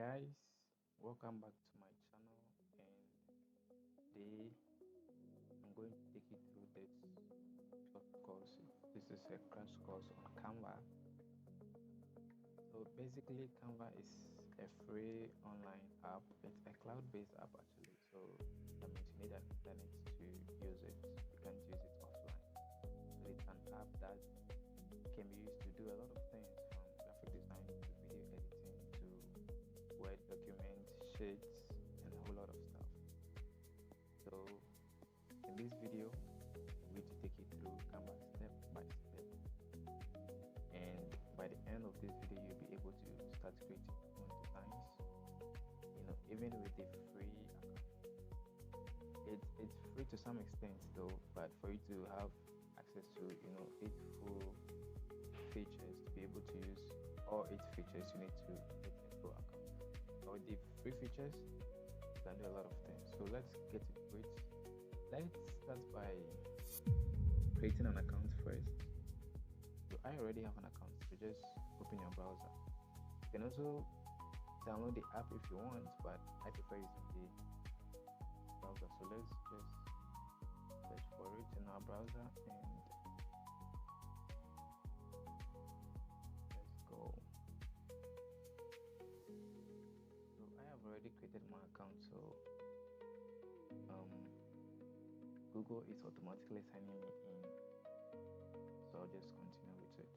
guys, welcome back to my channel, and today I'm going to take you through this short course. This is a crash course on Canva. So basically Canva is a free online app. It's a cloud-based app actually, so that means you need an internet to use it. You can't use it offline. So it's an app that can be used to do a lot of things, from graphic design to video editing to Word documents, sheets, and a whole lot of stuff. So in this video, I'm going to take you through Canva step by step, and by the end of this video, you'll be able to start creating your own designs. Even with the free account, it's free to some extent though, but for you to have access to eight full features, to be able to use all 8 features, you need to get a pro account. So with the free features, you can do a lot of things. So let's get into it. Let's start by creating an account first. So I already have an account, so just open your browser. You can also download the app if you want, but I prefer using the browser. So let's just search for it in our browser and let's go. So I have already created my account, so Google is automatically signing me in, so I'll just continue with it.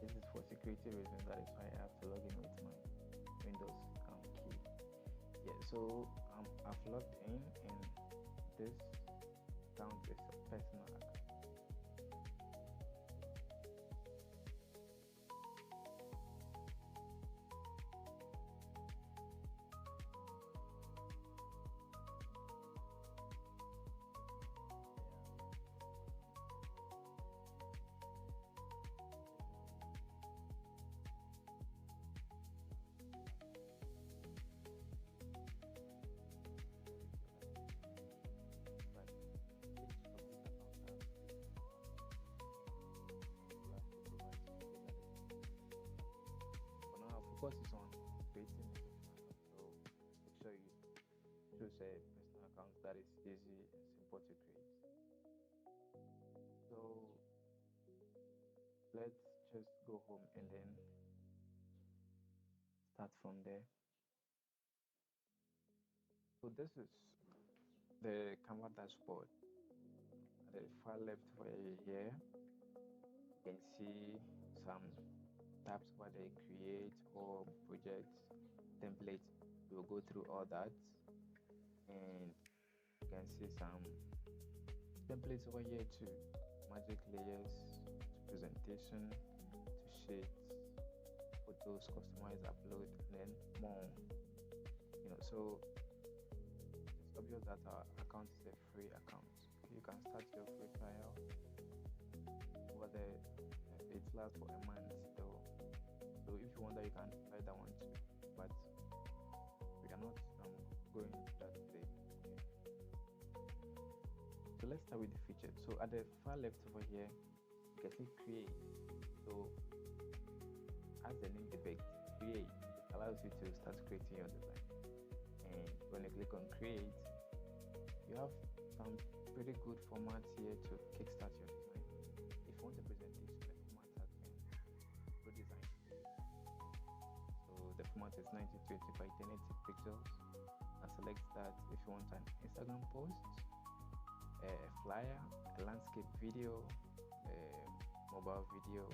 This is for security reasons, that is why I have to log in with my Windows key. Yeah, so I've logged in, and this account is a personal account. Focus is on creating a personal account, so make sure you choose a personal account that is easy and simple to create. So let's just go home and then start from there. So this is the Canva dashboard. At the far left over here, you can see some tabs over there: create, home, projects, templates. We'll go through all that, and you can see some templates over here too: magic layers, to presentation, to sheets, photos, customize, upload, and then more. So it's obvious that our account is a free account. You can start your free trial over there. It lasts for a month though, so if you want that, you can try that one too, but we are not going into that today. Okay. So let's start with the feature. So at the far left over here, you can see create. So as the name depicts, create, it allows you to start creating your design. And when you click on create, you have some pretty good formats here to kickstart your design. If you want a presentation, the format has been redesigned. So the format is 1920 by 1080 pixels. And select that if you want an Instagram post, a flyer, a landscape video, a mobile video,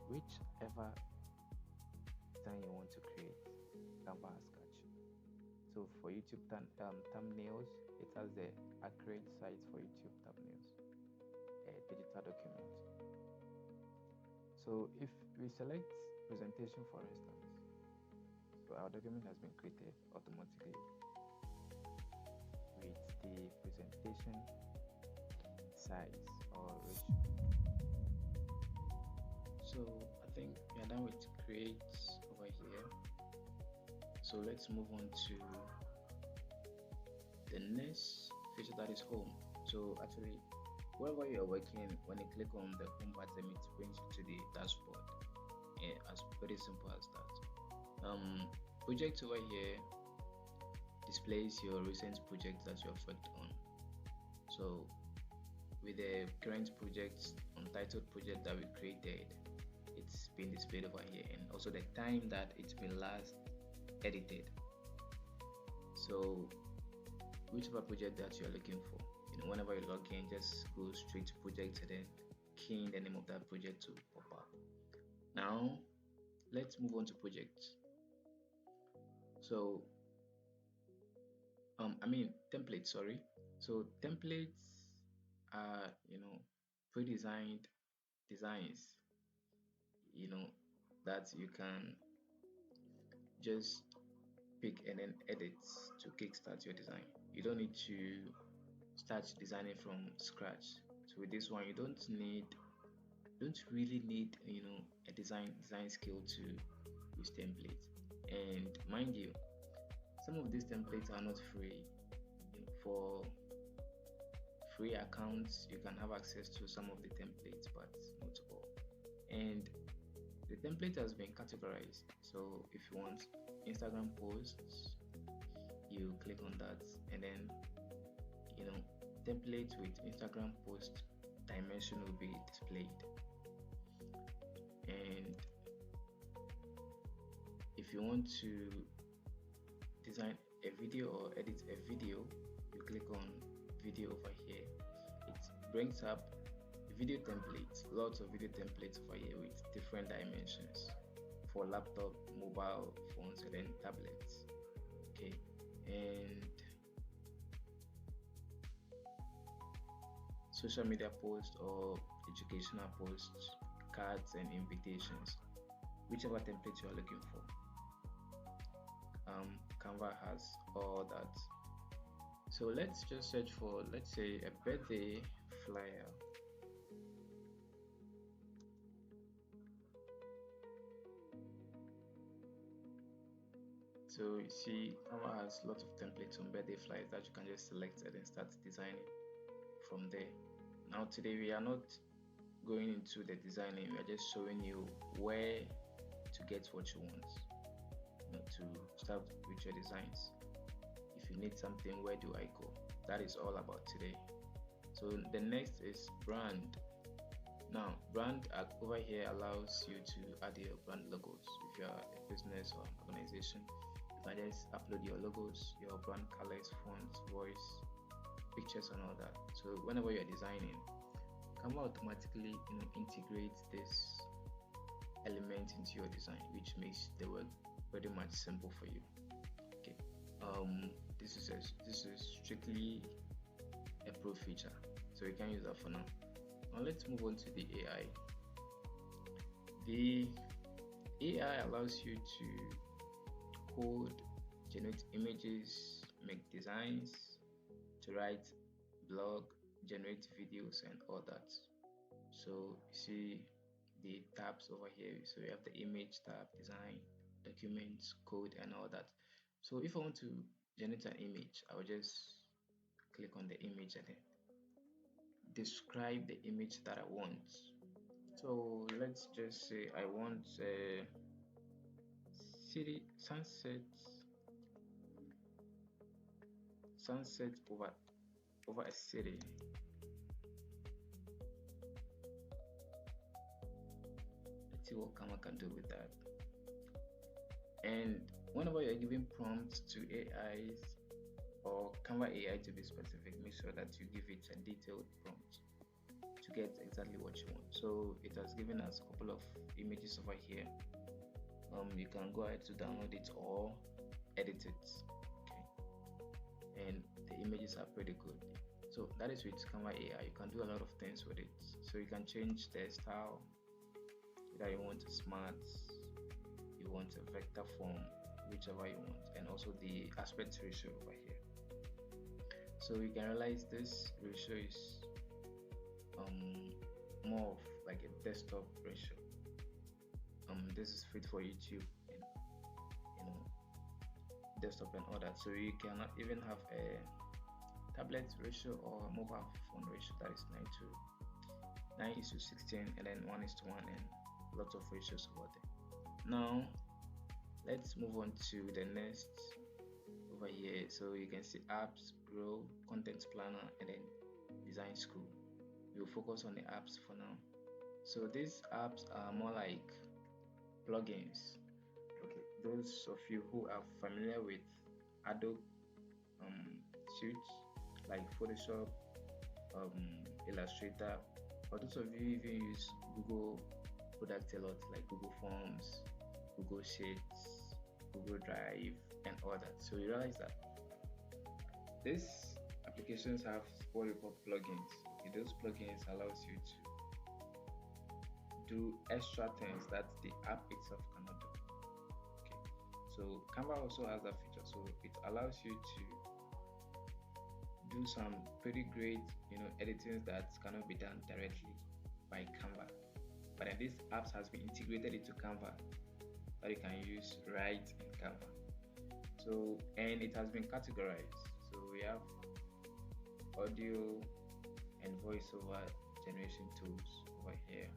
whichever design you want to create, Canva has got you. So for YouTube thumbnails, it has the accurate size for YouTube thumbnails, a digital document. So if we select presentation, for instance, so our document has been created automatically with the presentation size or ratio. So I think we are done with create over here. So let's move on to the next feature, that is home. So actually wherever you are working, when you click on the home button, it brings you to the dashboard. Yeah, as very simple as that. Project over here displays your recent project that you have worked on. So with the current project, untitled project that we created, it's been displayed over here, and also the time that it's been last edited. So whichever project that you're looking for, whenever you log in, just go straight to project and then key in the name of that project to pop up. Now let's move on to projects. So templates, sorry. So templates are pre-designed designs that you can just pick and then edit to kickstart your design. You don't need to start designing from scratch. So with this one, you don't really need a design skill to use templates. And mind you, some of these templates are not free. For free accounts, you can have access to some of the templates, but not all. And the template has been categorized. So if you want Instagram posts, you click on that, and then template with Instagram post dimension will be displayed. And if you want to design a video or edit a video, you click on video over here. It brings up video templates, lots of video templates over here with different dimensions for laptop, mobile phones, and then tablets. Okay, and social media posts or educational posts, cards and invitations, whichever template you are looking for. Canva has all that. So let's just search for, let's say, a birthday flyer. So you see, Canva has lots of templates on birthday flyers that you can just select and then start designing from there. Now today we are not going into the designing, we are just showing you where to get what you want, to start with your designs. If you need something, where do I go? That is all about today. So the next is brand. Now brand over here allows you to add your brand logos. If you are a business or an organization, you can just upload your logos, your brand colors, fonts, voice, pictures and all that. So whenever you're designing, Canva automatically integrates this element into your design, which makes the work very much simple for you. Okay, this is strictly a pro feature, so you can use that for now. Now let's move on to the AI. The AI allows you to code, generate images, make designs, to write blog, generate videos and all that. So you see the tabs over here. So you have the image tab, design, documents, code and all that. So if I want to generate an image, I will just click on the image and then describe the image that I want. So let's just say I want a city sunset over a city. Let's see what Canva can do with that. And whenever you're giving prompts to AIs or Canva AI to be specific, make sure that you give it a detailed prompt to get exactly what you want. So it has given us a couple of images over here. You can go ahead to download it or edit it. Okay, and the images are pretty good. So that is with Canva AI. You can do a lot of things with it. So you can change the style, whether you want a smart, you want a vector form, whichever you want, and also the aspect ratio over here. So you can realize this ratio is more of like a desktop ratio. This is fit for YouTube and desktop and all that. So you cannot even have a tablet ratio or mobile phone ratio, that is 9:16, and then 1:1, and lots of ratios over there. Now let's move on to the next over here. So you can see apps, grow, content planner, and then design school. We'll focus on the apps for now. So these apps are more like plugins. Okay, those of you who are familiar with Adobe suites like Photoshop, Illustrator, or those of you even use Google products a lot, like Google Forms, Google Sheets, Google Drive, and all that. So you realize that these applications have what we call plugins. Okay, those plugins allows you to do extra things that the app itself cannot do. Okay, so Canva also has that feature, so it allows you to do some pretty great, editing that cannot be done directly by Canva. But then this apps has been integrated into Canva that you can use right in Canva. So, and it has been categorized. So we have audio and voiceover generation tools over here.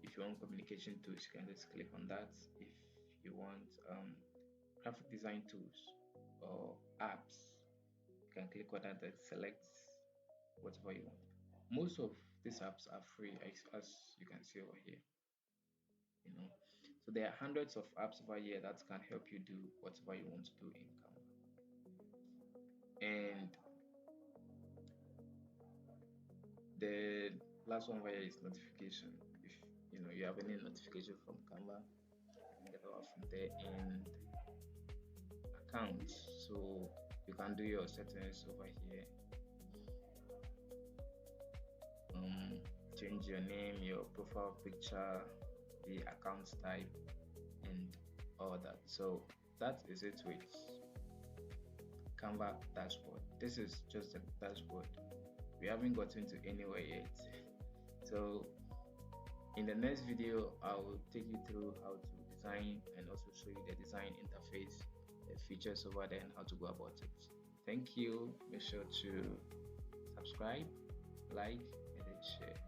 If you want communication tools, you can just click on that. If you want graphic design tools or apps, you can click on that and select whatever you want. Most of these apps are free, as you can see over here. So there are hundreds of apps over here that can help you do whatever you want to do in Canva. And the last one over here is notification. If you have any notification from Canva, you can get it from there. And accounts, so you can do your settings over here. Change your name, your profile picture, the account type, and all that. So that is it with Canva dashboard. This is just a dashboard. We haven't gotten to anywhere yet. So in the next video, I will take you through how to design and also show you the design interface, the features over there, and how to go about it. Thank you. Make sure to subscribe, like, and then share.